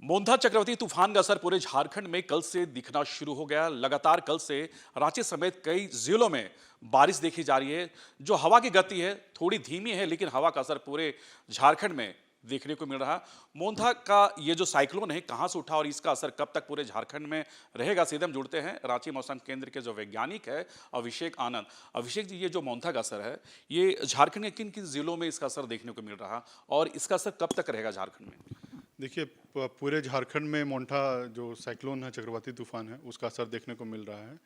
मोंथा चक्रवाती तूफान का असर पूरे झारखंड में कल से दिखना शुरू हो गया। लगातार कल से रांची समेत कई जिलों में बारिश देखी जा रही है। जो हवा की गति है थोड़ी धीमी है, लेकिन हवा का असर पूरे झारखंड में देखने को मिल रहा। मोंथा का ये जो साइक्लोन है कहां से उठा और इसका असर कब तक पूरे झारखंड में रहेगा, सीधे हम जुड़ते हैं रांची मौसम केंद्र के जो वैज्ञानिक है अभिषेक आनंद। अभिषेक जी, ये जो मोंथा का असर है ये झारखंड के किन किन जिलों में इसका असर देखने को मिल रहा और इसका असर कब तक रहेगा झारखंड में? देखिए, पूरे झारखंड में मोंठा जो साइक्लोन है, चक्रवाती तूफान है, उसका असर देखने को मिल रहा है।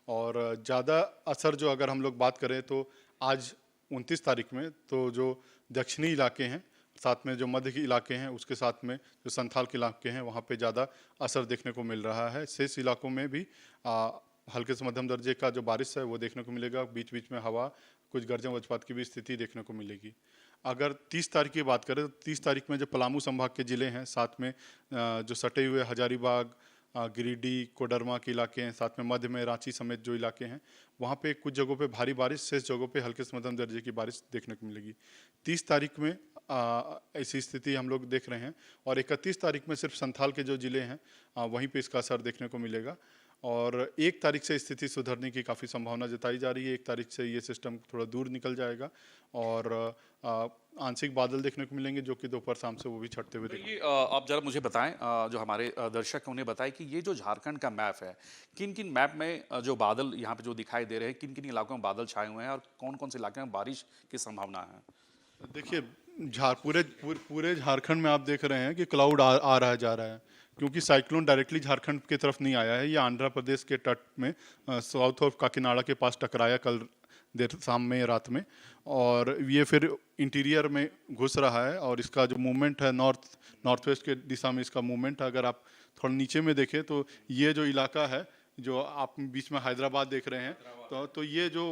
और ज़्यादा असर जो अगर हम लोग बात करें तो आज 29 तारीख में तो जो दक्षिणी इलाके हैं, साथ में जो मध्य के इलाके हैं, उसके साथ में जो संथाल के इलाके हैं, वहाँ पे ज़्यादा असर देखने को मिल रहा है। शेष इलाकों में भी हल्के से मध्यम दर्जे का जो बारिश है वो देखने को मिलेगा। बीच बीच में हवा, कुछ गर्जन वज्रपात की भी स्थिति देखने को मिलेगी। अगर 30 तारीख की बात करें तो 30 तारीख में जो पलामू संभाग के ज़िले हैं, साथ में जो सटे हुए हजारीबाग, गिरिडीह, कोडरमा के इलाके हैं, साथ में मध्य में रांची समेत जो इलाके हैं, वहाँ पे कुछ जगहों पे भारी बारिश, शेष जगहों पे हल्के से मध्यम दर्जे की बारिश देखने को मिलेगी। 30 तारीख में ऐसी स्थिति हम लोग देख रहे हैं। और 31 तारीख में सिर्फ संथाल के जो ज़िले हैं वहीं पे इसका असर देखने को मिलेगा। और 1 तारीख से स्थिति सुधरने की काफ़ी संभावना जताई जा रही है। 1 तारीख से ये सिस्टम थोड़ा दूर निकल जाएगा और आंशिक बादल देखने को मिलेंगे, जो कि दोपहर शाम से वो भी छटते हुए दिखेंगे। ये आप जरा मुझे बताएं, जो हमारे दर्शक हैं उन्हें बताएं कि ये जो झारखंड का मैप है, किन किन मैप में जो बादल यहाँ पे जो दिखाई दे रहे हैं, किन किन इलाकों में बादल छाए हुए हैं और कौन कौन से इलाके में बारिश की संभावना है? देखिए, पूरे झारखंड में आप देख रहे हैं कि क्लाउड आ रहा जा रहा है, क्योंकि साइक्लोन डायरेक्टली झारखंड की तरफ नहीं आया है। ये आंध्र प्रदेश के तट में साउथ ऑफ काकीनाडा के पास टकराया कल देर शाम में, रात में, और ये फिर इंटीरियर में घुस रहा है। और इसका जो मूवमेंट है नॉर्थ वेस्ट के दिशा में इसका मूवमेंट है। अगर आप थोड़ा नीचे में देखें तो ये जो इलाका है, जो आप बीच में हैदराबाद देख रहे हैं, तो ये जो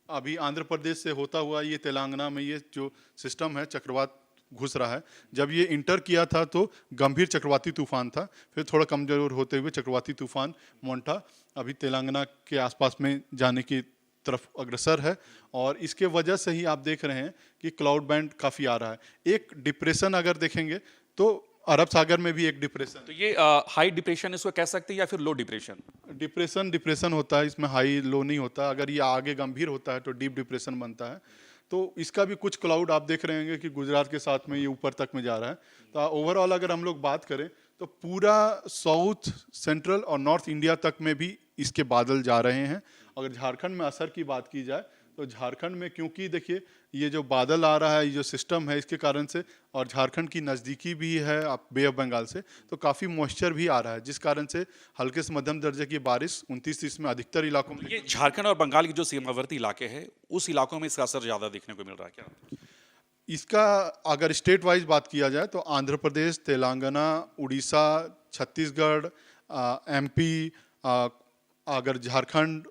अभी आंध्र प्रदेश से होता हुआ ये तेलंगाना में ये जो सिस्टम है चक्रवात घुस रहा है। जब ये इंटर किया था तो गंभीर चक्रवाती तूफान था, फिर थोड़ा कमजोर होते हुए चक्रवाती तूफान मोंटा अभी तेलंगाना के आसपास में जाने की तरफ अग्रसर है। और इसके वजह से ही आप देख रहे हैं कि क्लाउड बैंड काफ़ी आ रहा है। एक डिप्रेशन अगर देखेंगे तो अरब सागर में भी एक डिप्रेशन, तो ये हाई डिप्रेशन इसको कह सकते हैं या फिर लो डिप्रेशन? डिप्रेशन होता है, इसमें हाई लो नहीं होता। अगर ये आगे गंभीर होता है तो डीप डिप्रेशन बनता है। तो इसका भी कुछ क्लाउड आप देख रहे होंगे कि गुजरात के साथ में ये ऊपर तक में जा रहा है। तो ओवरऑल अगर हम लोग बात करें तो पूरा साउथ, सेंट्रल और नॉर्थ इंडिया तक में भी इसके बादल जा रहे हैं। अगर झारखंड में असर की बात की जाए तो झारखंड में, क्योंकि देखिए ये जो बादल आ रहा है, ये जो सिस्टम है, इसके कारण से, और झारखंड की नज़दीकी भी है आप बे ऑफ बंगाल से, तो काफ़ी मॉइस्चर भी आ रहा है, जिस कारण से हल्के से मध्यम दर्जे की बारिश 29-30 में अधिकतर इलाकों में। ये झारखंड और बंगाल के जो सीमावर्ती इलाके हैं उस इलाकों में इसका असर ज्यादा देखने को मिल रहा है क्या? इसका अगर स्टेट वाइज बात किया जाए तो आंध्र प्रदेश, तेलंगाना, उड़ीसा, छत्तीसगढ़, एमपी, अगर झारखंड,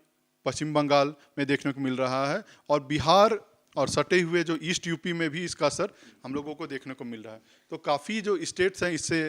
पश्चिम बंगाल में देखने को मिल रहा है, और बिहार और सटे हुए जो ईस्ट यूपी में भी इसका असर हम लोगों को देखने को मिल रहा है। तो काफ़ी जो स्टेट्स हैं इससे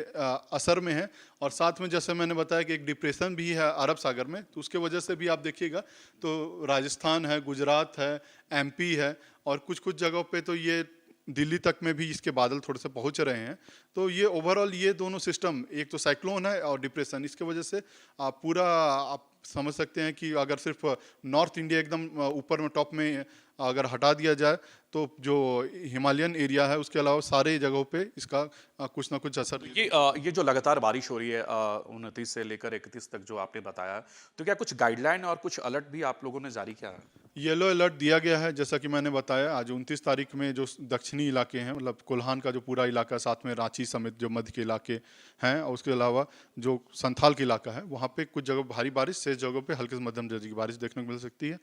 असर में हैं। और साथ में जैसे मैंने बताया कि एक डिप्रेशन भी है अरब सागर में, तो उसके वजह से भी आप देखिएगा तो राजस्थान है, गुजरात है, एमपी है, और कुछ कुछ जगहों पे तो ये दिल्ली तक में भी इसके बादल थोड़े से पहुंच रहे हैं। तो ये ओवरऑल ये दोनों सिस्टम, एक तो साइक्लोन है और डिप्रेशन, इसके वजह से पूरा आप समझ सकते हैं कि अगर सिर्फ नॉर्थ इंडिया एकदम ऊपर में टॉप में अगर हटा दिया जाए तो जो हिमालयन एरिया है उसके अलावा सारे जगहों पे इसका कुछ ना कुछ असर। ये जो लगातार बारिश हो रही है 29 से लेकर 31 तक जो आपने बताया, तो क्या कुछ गाइडलाइन और कुछ अलर्ट भी आप लोगों ने जारी किया है? येलो अलर्ट दिया गया है, जैसा कि मैंने बताया। आज 29 तारीख में जो दक्षिणी इलाके हैं, मतलब कोल्हान का जो पूरा इलाका, साथ में रांची समेत जो मध्य के इलाके हैं, और उसके अलावा जो संथाल का इलाका है, वहाँ पे कुछ जगह भारी बारिश, शेष जगहों पे हल्के से मध्यम दर्जे की बारिश देखने को मिल सकती है।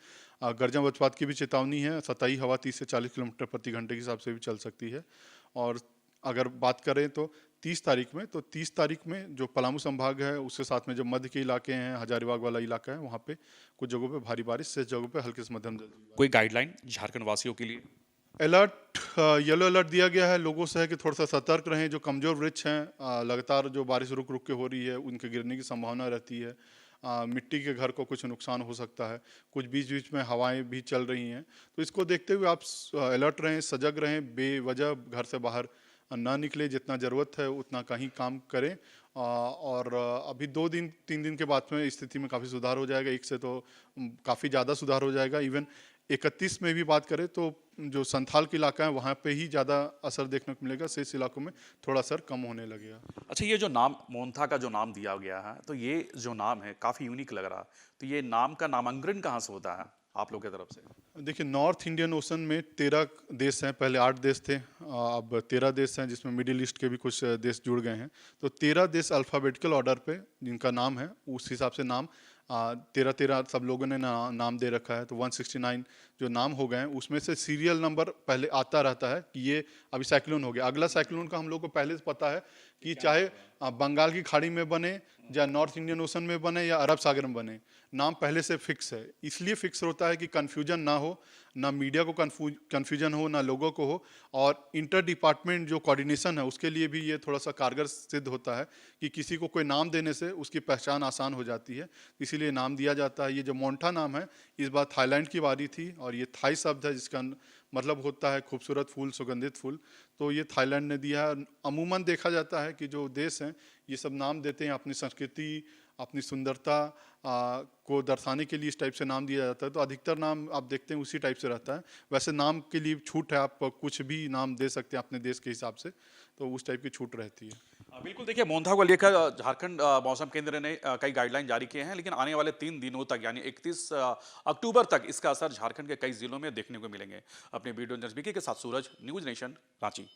गर्जन वज्रपात की भी चेतावनी है। सतही हवा 30 से 40 किलोमीटर प्रति घंटे के हिसाब से भी चल सकती है। और अगर बात करें तो 30 तारीख में, तो 30 तारीख में जो पलामू संभाग है, उसके साथ में जो मध्य के इलाके हैं, हजारीबाग वाला इलाका है, वहाँ पे कुछ जगहों पे भारी बारिश, शेष जगहों पे हल्के से मध्यम दर्जे की बारिश। कोई गाइडलाइन झारखंड वासियों के लिए? अलर्ट, येलो अलर्ट दिया गया है। लोगों से है कि थोड़ा सा सतर्क रहें। जो कमज़ोर वृक्ष हैं, लगातार जो बारिश रुक रुक के हो रही है, उनके गिरने की संभावना रहती है। मिट्टी के घर को कुछ नुकसान हो सकता है। कुछ बीच बीच में हवाएं भी चल रही हैं, तो इसको देखते हुए आप अलर्ट रहें, सजग रहें, बेवजह घर से बाहर ना निकले, जितना ज़रूरत है उतना कहीं काम करें। और अभी 2 दिन 3 दिन के बाद में स्थिति में काफ़ी सुधार हो जाएगा। एक से तो काफ़ी ज़्यादा सुधार हो जाएगा। इवन 31 में भी बात करें तो जो संथाल के इलाका है वहाँ पे ही ज़्यादा असर देखने को मिलेगा, शेष इलाकों में थोड़ा असर कम होने लगेगा। अच्छा, ये जो नाम मोन्था का जो नाम दिया गया है, तो ये जो नाम है काफ़ी यूनिक लग रहा है। तो ये नाम का नामांकन कहाँ से होता है आप लोग की तरफ से? देखिए, नॉर्थ इंडियन ओशन में 13 देश हैं, पहले 8 देश थे, अब 13 देश हैं, जिसमें मिडिल ईस्ट के भी कुछ देश जुड़ गए हैं। तो 13 देश अल्फ़ाबेटिकल ऑर्डर पे जिनका नाम है, उस हिसाब से नाम 13-13 सब लोगों ने नाम दे रखा है। तो 169 जो नाम हो गए हैं, उसमें से सीरियल नंबर पहले आता रहता है कि ये अभी साइक्लोन हो गया। अगला साइक्लोन का हम लोग को पहले से पता है कि चाहे बंगाल की खाड़ी में बने या नॉर्थ इंडियन ओशन में बने या अरब सागर में बने, नाम पहले से फिक्स है। इसलिए फिक्स होता है कि कन्फ्यूजन ना हो, ना मीडिया को कन्फ्यूजन हो, ना लोगों को हो। और इंटर डिपार्टमेंट जो कोऑर्डिनेशन है उसके लिए भी ये थोड़ा सा कारगर सिद्ध होता है कि किसी को कोई नाम देने से उसकी पहचान आसान हो जाती है, इसीलिए नाम दिया जाता है। ये जो मोन्टा नाम है, इस बार थाईलैंड की बारी थी और ये थाई शब्द है जिसका मतलब होता है खूबसूरत फूल, सुगंधित फूल। तो ये थाईलैंड ने दिया है। अमूमन देखा जाता है कि जो देश हैं ये सब नाम देते हैं अपनी संस्कृति, अपनी सुंदरता को दर्शाने के लिए इस टाइप से नाम दिया जाता है। तो अधिकतर नाम आप देखते हैं उसी टाइप से रहता है। वैसे नाम के लिए छूट है, आप कुछ भी नाम दे सकते हैं अपने देश के हिसाब से, तो उस टाइप की छूट रहती है। बिल्कुल, देखिए मोन्था को लेकर झारखंड मौसम केंद्र ने कई गाइडलाइन जारी किए हैं, लेकिन आने वाले 3 दिनों तक यानी 31 अक्टूबर तक इसका असर झारखंड के कई जिलों में देखने को मिलेंगे। अपने वीडियो जर्नलिस्ट विकी के साथ सूरज, न्यूज़ नेशन, रांची।